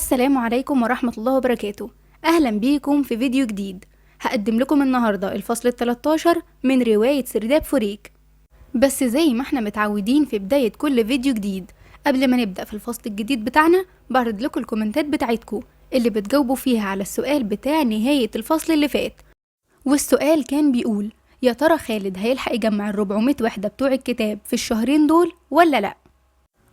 السلام عليكم ورحمة الله وبركاته. أهلا بيكم في فيديو جديد. هقدم لكم النهاردة الفصل ال13 من رواية سرداب فوريك. بس زي ما احنا متعودين في بداية كل فيديو جديد، قبل ما نبدأ في الفصل الجديد بتاعنا بعرض لكم الكومنتات بتاعتكم اللي بتجاوبوا فيها على السؤال بتاع نهاية الفصل اللي فات. والسؤال كان بيقول: يا ترى خالد هيلحق يجمع ال400 وحدة بتوع الكتاب في الشهرين دول ولا لأ؟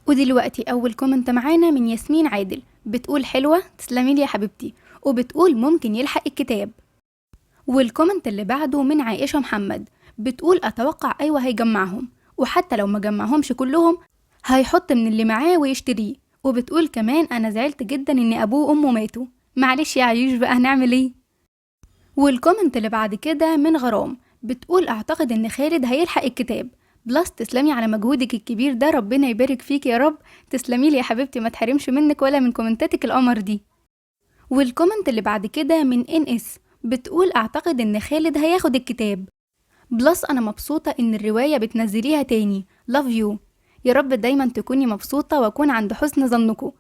ودلوقتي أول كومنت معانا من ياسمين عادل، بتقول: حلوة، تسلميلي يا حبيبتي، وبتقول ممكن يلحق الكتاب. والكومنت اللي بعده من عائشة محمد، بتقول: أتوقع أيوة هيجمعهم، وحتى لو ما جمعهمش كلهم هيحط من اللي معاه ويشتريه. وبتقول كمان: أنا زعلت جدا إن أبوه وأمه ماتوا، معلش يا عيوش بقى هنعمل إيه؟ والكومنت اللي بعد كده من غرام، بتقول: أعتقد إن خالد هيلحق الكتاب. بلس تسلمي على مجهودك الكبير ده، ربنا يبارك فيك يا رب. تسلميلي يا حبيبتي، ما تحرمش منك ولا من كومنتاتك القمر دي. والكومنت اللي بعد كده من NS، بتقول: أعتقد إن خالد هياخد الكتاب. بلس أنا مبسوطة إن الرواية بتنزليها تاني، love you. يا رب دايما تكوني مبسوطة وأكون عند حسن ظنكم.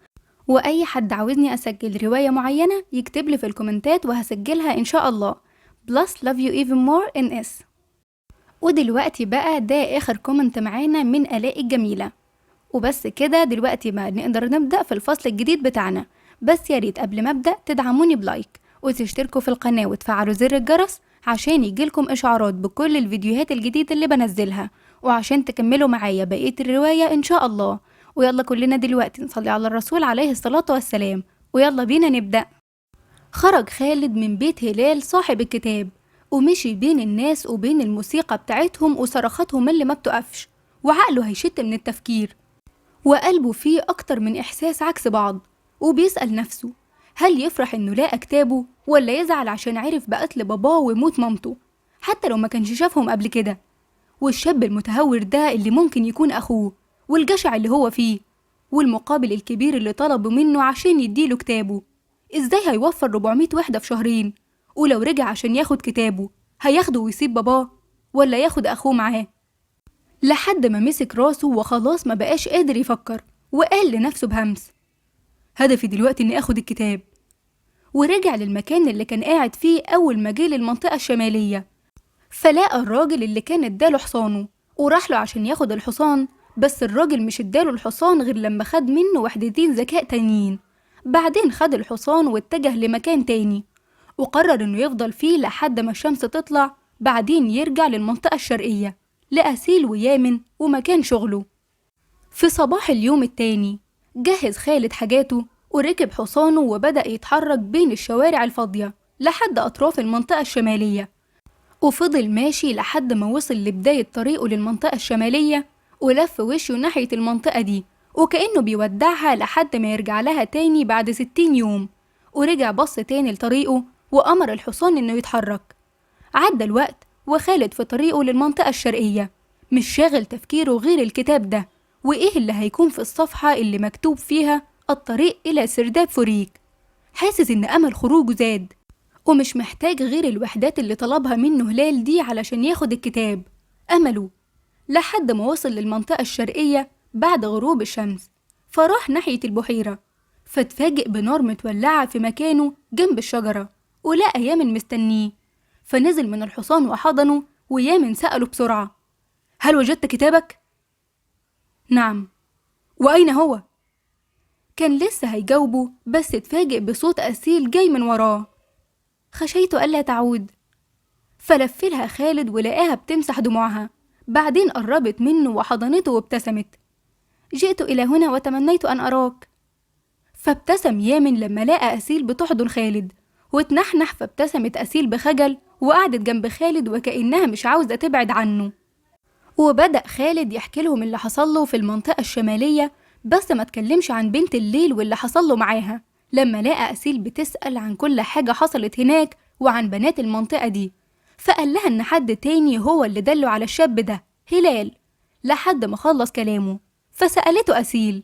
وأي حد عاوزني أسجل رواية معينة يكتبلي في الكومنتات وهسجلها إن شاء الله. بلس love you even more NS. ودلوقتي بقى ده آخر كومنت معانا من آلاء الجميلة. وبس كده دلوقتي ما نقدر نبدأ في الفصل الجديد بتاعنا. بس يا ريت قبل ما أبدأ تدعموني بلايك وتشتركوا في القناة وتفعلوا زر الجرس عشان يجيلكم إشعارات بكل الفيديوهات الجديدة اللي بنزلها، وعشان تكملوا معايا بقية الرواية إن شاء الله. ويلا كلنا دلوقتي نصلي على الرسول عليه الصلاة والسلام، ويلا بينا نبدأ. خرج خالد من بيت هلال صاحب الكتاب، ومشي بين الناس وبين الموسيقى بتاعتهم وصرخاتهم اللي ما بتقفش، وعقله هيشت من التفكير، وقلبه فيه أكتر من إحساس عكس بعض. وبيسأل نفسه: هل يفرح إنه لقى كتابه، ولا يزعل عشان عرف بقتل باباه وموت مامته حتى لو ما كانش شافهم قبل كده؟ والشاب المتهور ده اللي ممكن يكون أخوه، والجشع اللي هو فيه، والمقابل الكبير اللي طلبه منه عشان يديله كتابه، إزاي هيوفر 400 وحدة في شهرين؟ ولو رجع عشان ياخد كتابه هياخده ويسيب باباه، ولا ياخد أخوه معاه؟ لحد ما مسك راسه وخلاص ما بقاش قادر يفكر، وقال لنفسه بهمس: هدفي دلوقتي إني أخد الكتاب. ورجع للمكان اللي كان قاعد فيه أول ما جه للمنطقة الشمالية، فلاقى الراجل اللي كان اداله حصانه، وراح له عشان ياخد الحصان. بس الراجل مش اداله الحصان غير لما خد منه وحدتين ذكاء تانيين. بعدين خد الحصان واتجه لمكان تاني، وقرر إنه يفضل فيه لحد ما الشمس تطلع، بعدين يرجع للمنطقة الشرقية لأسيل ويامن ومكان شغله. في صباح اليوم التاني جهز خالد حاجاته وركب حصانه وبدأ يتحرك بين الشوارع الفاضية لحد أطراف المنطقة الشمالية. وفضل ماشي لحد ما وصل لبداية طريقه للمنطقة الشمالية، ولف وشه ناحية المنطقة دي وكأنه بيودعها لحد ما يرجع لها تاني بعد 60 يوم. ورجع بص تاني لطريقه وأمر الحصان إنه يتحرك. عدى الوقت وخالد في طريقه للمنطقة الشرقية، مش شاغل تفكيره غير الكتاب ده، وإيه اللي هيكون في الصفحة اللي مكتوب فيها الطريق إلى سرداب فوريك. حاسس إن أمل خروجه زاد، ومش محتاج غير الوحدات اللي طلبها منه هلال دي علشان ياخد الكتاب. أمله لحد ما وصل للمنطقة الشرقية بعد غروب الشمس، فراح ناحية البحيرة، فاتفاجئ بنار متولعة في مكانه جنب الشجرة، ولقى يامن مستنيه. فنزل من الحصان وحضنه، ويامن سأله بسرعة: هل وجدت كتابك؟ نعم. وأين هو؟ كان لسه هيجاوبه بس اتفاجئ بصوت أسيل جاي من وراه: خشيت ألا تعود. فلفلها خالد ولقاها بتمسح دموعها، بعدين قربت منه وحضنته وابتسمت: جئت إلى هنا وتمنيت أن أراك. فابتسم يامن لما لقى أسيل بتحضن خالد، واتنحنح فابتسمت أسيل بخجل وقعدت جنب خالد وكأنها مش عاوزة تبعد عنه. وبدأ خالد يحكي لهم اللي حصل له في المنطقة الشمالية، بس ما تكلمش عن بنت الليل واللي حصل له معاها لما لقى أسيل بتسأل عن كل حاجة حصلت هناك وعن بنات المنطقة دي. فقال لها إن حد تاني هو اللي دله على الشاب ده، هلال، لحد ما خلص كلامه. فسألته أسيل: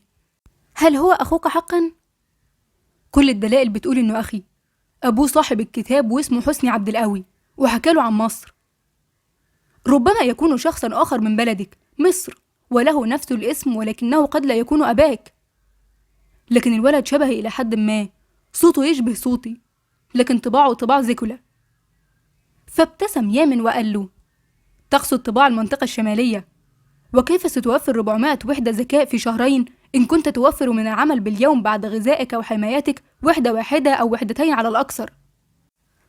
هل هو أخوك حقا؟ كل الدلائل بتقول إنه أخي. أبوه صاحب الكتاب واسمه حسني عبد القوي، وحكاله عن مصر. ربما يكون شخصا آخر من بلدك مصر وله نفس الاسم، ولكنه قد لا يكون أباك. لكن الولد شبهي إلى حد ما، صوته يشبه صوتي، لكن طباعه طباع زيكولا. فابتسم يامن وقال له: تقصد طباع المنطقة الشمالية؟ وكيف ستوفر 400 وحدة ذكاء في شهرين إن كنت توفر من العمل باليوم بعد غذائك وحمايتك وحدة واحدة أو وحدتين على الأكثر؟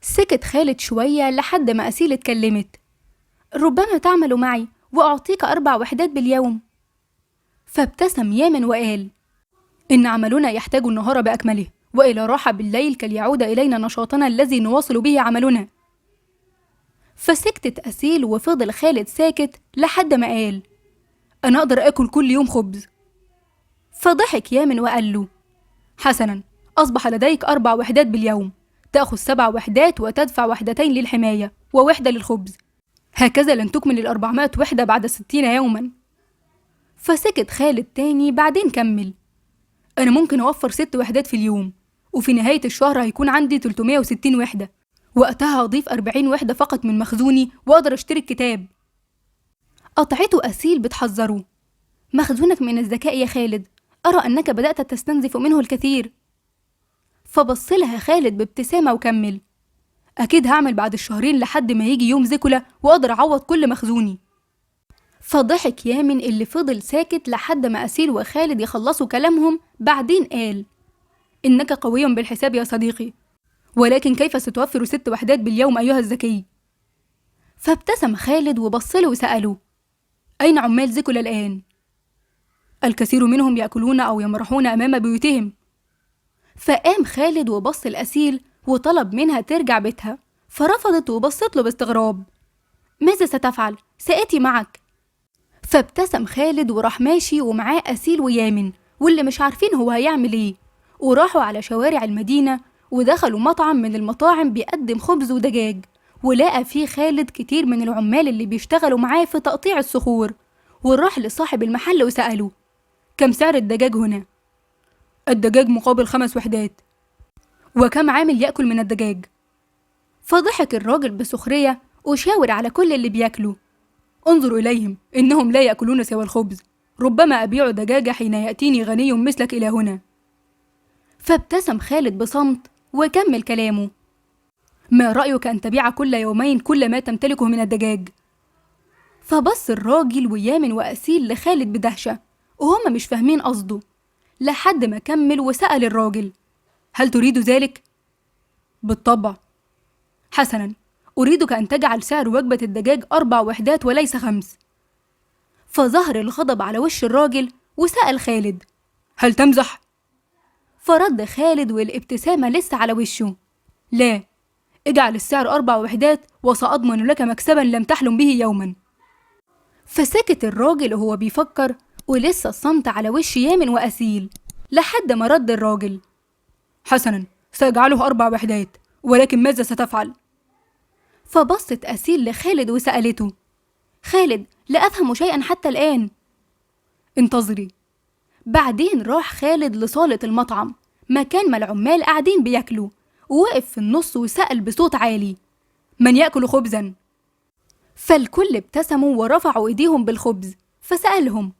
سكت خالد شوية لحد ما أسيل اتكلمت: ربما تعمل معي وأعطيك 4 وحدات باليوم. فابتسم يامن وقال: إن عملنا يحتاج النهار بأكمله، وإلى راحة بالليل كي يعود إلينا نشاطنا الذي نواصل به عملنا. فسكتت أسيل وفضل خالد ساكت لحد ما قال: أنا أقدر أكل كل يوم خبز. فضحك يامن وقال له: حسنا، أصبح لديك 4 وحدات باليوم، تأخذ 7 وحدات وتدفع وحدتين للحماية ووحدة للخبز، هكذا لن تكمل 400 وحدة بعد 60 يوما. فسكت خالد تاني، بعدين كمل: أنا ممكن أوفر 6 وحدات في اليوم، وفي نهاية الشهر هيكون عندي 360 وحدة، وقتها هضيف 40 وحدة فقط من مخزوني وأقدر أشتري الكتاب. قطعته أسيل بتحذره: مخزونك من الذكاء يا خالد، أرى أنك بدأت تستنزف منه الكثير. فبصلها خالد بابتسامة وكمل: أكيد هعمل بعد الشهرين لحد ما يجي يوم زيكولا وأقدر أعوض كل مخزوني. فضحك يامن اللي فضل ساكت لحد ما أسيل وخالد يخلصوا كلامهم، بعدين قال: إنك قوي بالحساب يا صديقي، ولكن كيف ستوفر 6 وحدات باليوم أيها الذكي؟ فابتسم خالد وبصله وسأله: أين عمال زيكولا الآن؟ الكثير منهم يأكلون أو يمرحون أمام بيوتهم. فقام خالد وبص الأسيل وطلب منها ترجع بيتها، فرفضت وبصت له باستغراب: ماذا ستفعل؟ سآتي معك. فابتسم خالد وراح ماشي ومعاه أسيل ويامن، واللي مش عارفين هو هيعمل ايه، وراحوا على شوارع المدينة ودخلوا مطعم من المطاعم بيقدم خبز ودجاج، ولقى فيه خالد كتير من العمال اللي بيشتغلوا معاه في تقطيع الصخور، وراح لصاحب المحل وسأله: كم سعر الدجاج هنا؟ الدجاج مقابل 5 وحدات. وكم عامل يأكل من الدجاج؟ فضحك الراجل بسخرية وشاور على كل اللي بياكلوا: انظروا إليهم، إنهم لا يأكلون سوى الخبز، ربما أبيع دجاجة حين يأتيني غني مثلك إلى هنا. فابتسم خالد بصمت وكمل كلامه: ما رأيك أن تبيع كل يومين كل ما تمتلكه من الدجاج؟ فبص الراجل ويامن وأسيل لخالد بدهشة وهم مش فاهمين قصده، لحد ما كمل وسأل الراجل: هل تريد ذلك؟ بالطبع. حسنا، أريدك أن تجعل سعر وجبة الدجاج 4 وحدات وليس 5. فظهر الغضب على وش الراجل وسأل خالد: هل تمزح؟ فرد خالد والابتسامة لسه على وشه: لا، اجعل السعر 4 وحدات وسأضمن لك مكسبا لم تحلم به يوما. فسكت الراجل وهو بيفكر، ولسه الصمت على وش يامن وأسيل، لحد ما رد الراجل: حسنا، سأجعله 4 وحدات، ولكن ماذا ستفعل؟ فبصت أسيل لخالد وسألته: خالد، لا أفهم شيئا حتى الآن. انتظري. بعدين راح خالد لصالة المطعم، مكان ما العمال قاعدين بياكلوا، ووقف في النص وسأل بصوت عالي: من يأكل خبزا؟ فالكل ابتسموا ورفعوا ايديهم بالخبز، فسألهم: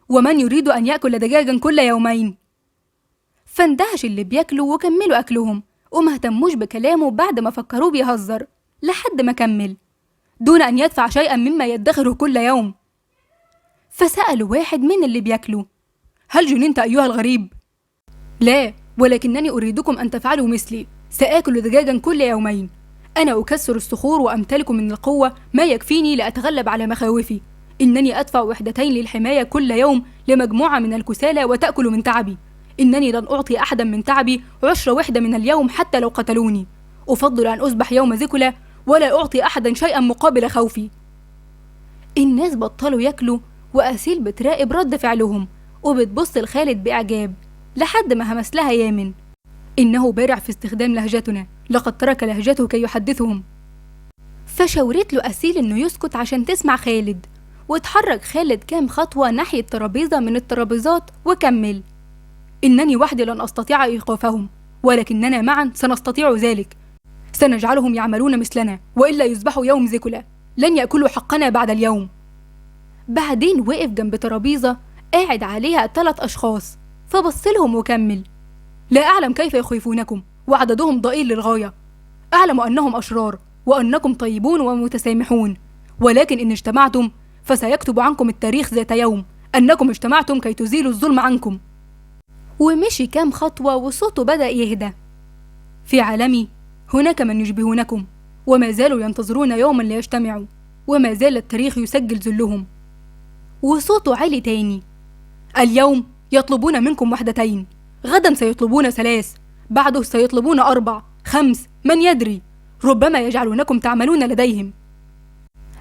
ومن يريد أن يأكل دجاجا كل يومين؟ فاندهش اللي بياكلوا وكملوا أكلهم وما اهتموش بكلامه بعد ما فكروه بيهزر، لحد ما كمل: دون أن يدفع شيئا مما يدخره كل يوم. فسألوا واحد من اللي بياكلوا: هل جننت أيها الغريب؟ لا، ولكنني أريدكم أن تفعلوا مثلي، سآكل دجاجا كل يومين، أنا أكسر الصخور وأمتلك من القوة ما يكفيني لأتغلب على مخاوفي، إنني أدفع وحدتين للحماية كل يوم لمجموعة من الكسالى وتأكل من تعبي، إنني لن أعطي أحدا من تعبي 10 وحدة من اليوم حتى لو قتلوني، أفضل أن أذبح يوم زيكولا ولا أعطي أحدا شيئا مقابل خوفي. الناس بطلوا ياكلوا، وأسيل بتراقب رد فعلهم وبتبص لخالد بإعجاب، لحد ما همس لها يامن: إنه بارع في استخدام لهجتنا، لقد ترك لهجته كي يحدثهم. فشاورت له أسيل إنه يسكت عشان تسمع خالد، واتحرك خالد كام خطوة ناحية ترابيزة من الترابيزات وكمل: إنني وحدي لن أستطيع إيقافهم، ولكننا معا سنستطيع ذلك، سنجعلهم يعملون مثلنا، وإلا يذبحوا يوم زيكولا، لن يأكلوا حقنا بعد اليوم. بعدين وقف جنب ترابيزة قاعد عليها 3 أشخاص، فبصلهم وكمل: لا أعلم كيف يخيفونكم، وعددهم ضئيل للغاية. أعلم أنهم أشرار وأنكم طيبون ومتسامحون، ولكن إن اجتمعتم فسيكتب عنكم التاريخ ذات يوم أنكم اجتمعتم كي تزيلوا الظلم عنكم. ومشي كام خطوة وصوته بدأ يهدى. في عالمي هناك من يشبهونكم، وما زالوا ينتظرون يوما ليجتمعوا، وما زال التاريخ يسجل ذلهم. وصوته عالي تاني. اليوم يطلبون منكم وحدتين، غدا سيطلبون 3، بعده سيطلبون 4 5، من يدري، ربما يجعلونكم تعملون لديهم.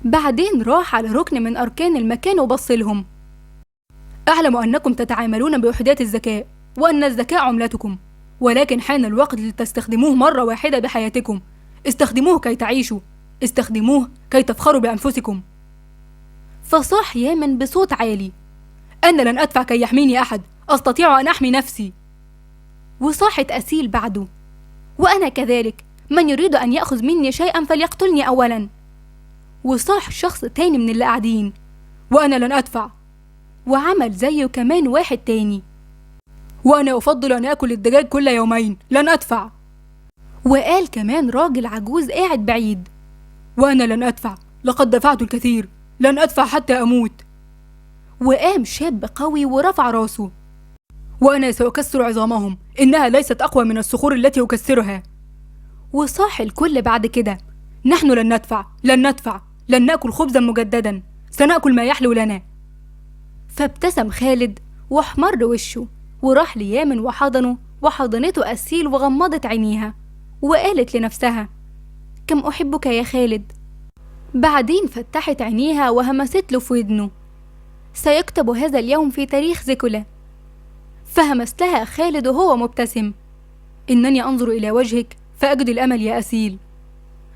بعدين راح على ركن من أركان المكان وبصلهم. أعلم أنكم تتعاملون بوحدات الذكاء، وأن الذكاء عملتكم، ولكن حان الوقت لتستخدموه مرة واحدة بحياتكم. استخدموه كي تعيشوا، استخدموه كي تفخروا بأنفسكم. فصاح يامن بصوت عالي: أنا لن أدفع كي يحميني أحد، أستطيع أن أحمي نفسي. وصاحت أسيل بعده: وأنا كذلك، من يريد أن يأخذ مني شيئا فليقتلني أولا. وصاح شخص تاني من اللي قاعدين: وأنا لن أدفع. وعمل زيه كمان واحد تاني: وأنا أفضل أن أكل الدجاج كل يومين، لن أدفع. وقال كمان راجل عجوز قاعد بعيد: وأنا لن أدفع، لقد دفعت الكثير، لن أدفع حتى أموت. وقام شاب قوي ورفع راسه: وأنا سأكسر عظامهم، إنها ليست أقوى من الصخور التي أكسرها. وصاح الكل بعد كده: نحن لن ندفع، لن ندفع، لن نأكل خبزا مجددا، سنأكل ما يحلو لنا. فابتسم خالد واحمر وشه، وراح ليامن وحضنه، وحضنته أسيل وغمضت عينيها، وقالت لنفسها: كم أحبك يا خالد. بعدين فتحت عينيها وهمست له في ودنه: سيكتب هذا اليوم في تاريخ زيكولا. فهمس لها خالد وهو مبتسم: إنني أنظر إلى وجهك فأجد الأمل يا أسيل.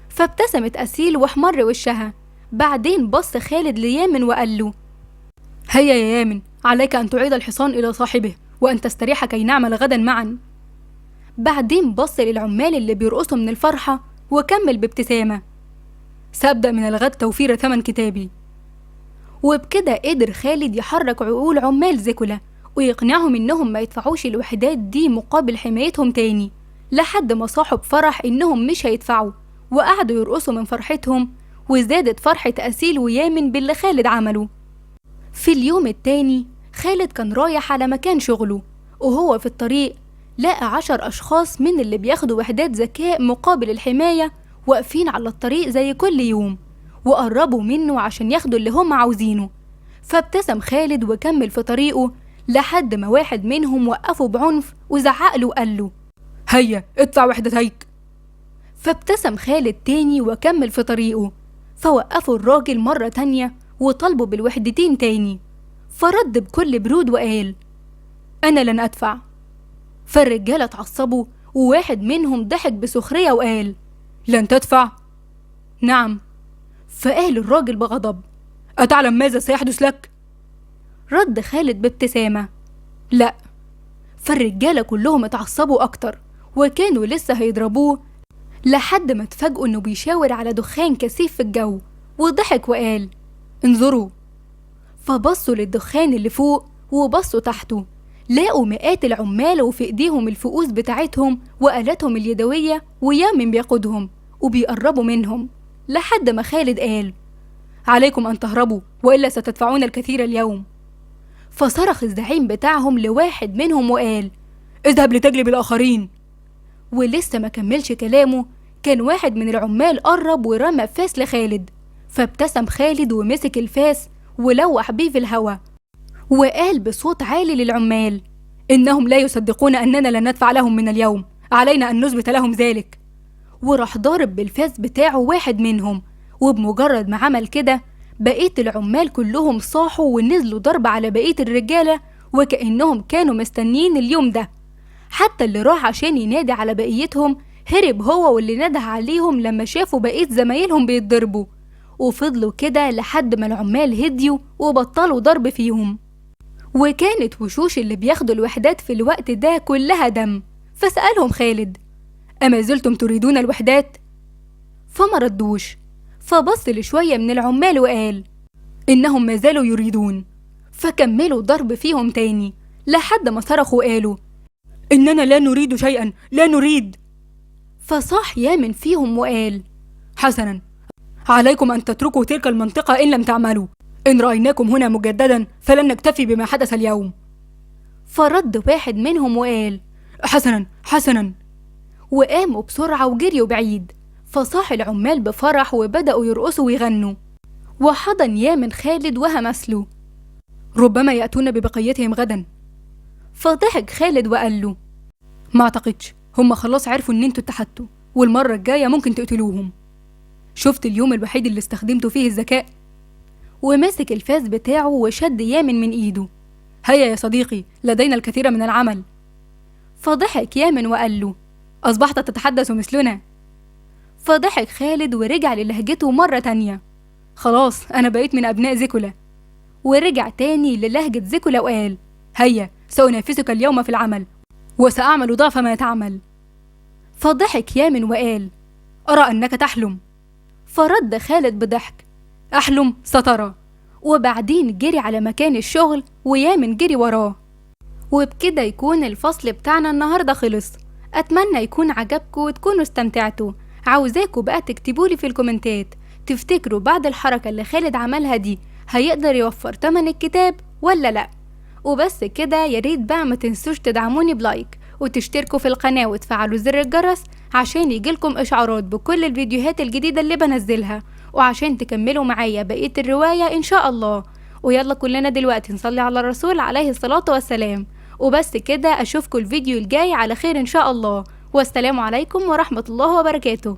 فابتسمت أسيل واحمر وشها. بعدين بص خالد ليامن وقال له: هيا يا يامن، عليك أن تعيد الحصان إلى صاحبه، وأن تستريح كي نعمل غدا معا. بعدين بص للعمال اللي بيرقصوا من الفرحة وكمل بابتسامة: سأبدأ من الغد توفير ثمن كتابي. وبكده قدر خالد يحرك عقول عمال زيكولا ويقنعهم إنهم ما يدفعوش الوحدات دي مقابل حمايتهم تاني، لحد ما صاحوا بفرح إنهم مش هيدفعوا، وقعدوا يرقصوا من فرحتهم، وزادت فرحة أسيل ويامن باللي خالد عمله. في اليوم التاني خالد كان رايح على مكان شغله، وهو في الطريق لقى 10 أشخاص من اللي بياخدوا وحدات ذكاء مقابل الحماية واقفين على الطريق زي كل يوم، وقربوا منه عشان ياخدوا اللي هم عاوزينه. فابتسم خالد وكمل في طريقه لحد ما واحد منهم وقفه بعنف وزعقله وقال له: هيا ادفع وحدتيك. فابتسم خالد تاني وكمل في طريقه، فوقفوا الراجل مرة تانية وطلبوا بالوحدتين تاني، فرد بكل برود وقال: أنا لن أدفع. فالرجالة اتعصبوا، وواحد منهم ضحك بسخرية وقال: لن تدفع؟ نعم. فقال الراجل بغضب: أتعلم ماذا سيحدث لك؟ رد خالد بابتسامة: لا. فالرجالة كلهم اتعصبوا أكتر، وكانوا لسه هيضربوه لحد ما اتفاجئوا إنه بيشاور على دخان كثيف في الجو، وضحك وقال: انظروا. فبصوا للدخان اللي فوق وبصوا تحته، لاقوا مئات العمال وفي ايديهم الفؤوس بتاعتهم وآلاتهم اليدوية، ويامن بيقودهم وبيقربوا منهم، لحد ما خالد قال: عليكم أن تهربوا وإلا ستدفعون الكثير اليوم. فصرخ الزعيم بتاعهم لواحد منهم وقال: اذهب لتجلب الآخرين. ولسه ما كملش كلامه كان واحد من العمال قرب ورمى فاس لخالد، فابتسم خالد ومسك الفاس ولوح بيه في الهوا، وقال بصوت عالي للعمال: إنهم لا يصدقون أننا لن ندفع لهم من اليوم، علينا أن نثبت لهم ذلك. وراح ضارب بالفاس بتاعه واحد منهم، وبمجرد ما عمل كده بقية العمال كلهم صاحوا ونزلوا ضرب على بقية الرجالة، وكأنهم كانوا مستنيين اليوم ده. حتى اللي راح عشان ينادي على بقيتهم هرب هو واللي نده عليهم لما شافوا بقية زمايلهم بيتضربوا، وفضلوا كده لحد ما العمال هديوا وبطلوا ضرب فيهم. وكانت وشوش اللي بياخدوا الوحدات في الوقت ده كلها دم. فسألهم خالد: أما زلتم تريدون الوحدات؟ فما ردوش. فبص لشوية من العمال وقال: إنهم ما زالوا يريدون. فكملوا ضرب فيهم تاني لحد ما صرخوا وقالوا: إننا لا نريد شيئا، لا نريد. فصاح يامن فيهم وقال: حسنا، عليكم أن تتركوا تلك المنطقة إن لم تعملوا. إن رأيناكم هنا مجددا فلن نكتفي بما حدث اليوم. فرد واحد منهم وقال: حسنا حسنا، وقاموا بسرعة وجريوا بعيد. فصاح العمال بفرح وبدأوا يرقصوا ويغنوا، وحضن يامن خالد وهمس له: ربما يأتون ببقيتهم غدا. فضحك خالد وقال له: ما اعتقدش، هم خلاص عرفوا ان انتوا اتحدتوا، والمرة الجاية ممكن تقتلوهم. شفت اليوم الوحيد اللي استخدمتوا فيه الذكاء؟ ومسك الفاس بتاعه وشد يامن من ايده. هيا يا صديقي، لدينا الكثير من العمل. فضحك يامن وقال له: أصبحت تتحدث مثلنا. فضحك خالد ورجع للهجته مرة تانية: خلاص أنا بقيت من أبناء زيكولا. ورجع تاني للهجة زيكولا وقال: هيا، سأنافسك اليوم في العمل، وسأعمل ضعف ما تعمل. فضحك يامن وقال: أرى أنك تحلم. فرد خالد بضحك: أحلم سترى. وبعدين جري على مكان الشغل ويامن جري وراه. وبكده يكون الفصل بتاعنا النهاردة خلص. أتمنى يكون عجبكم وتكونوا استمتعتوا. عاوزاكوا بقى تكتبولي في الكومنتات، تفتكروا بعد الحركة اللي خالد عملها دي هيقدر يوفر تمن الكتاب ولا لأ؟ وبس كده، ياريت بقى ما تنسوش تدعموني بلايك وتشتركوا في القناة وتفعلوا زر الجرس عشان يجيلكم إشعارات بكل الفيديوهات الجديدة اللي بنزلها، وعشان تكملوا معايا بقية الرواية إن شاء الله. ويلا كلنا دلوقتي نصلي على الرسول عليه الصلاة والسلام. وبس كده، أشوفكم الفيديو الجاي على خير إن شاء الله، والسلام عليكم ورحمة الله وبركاته.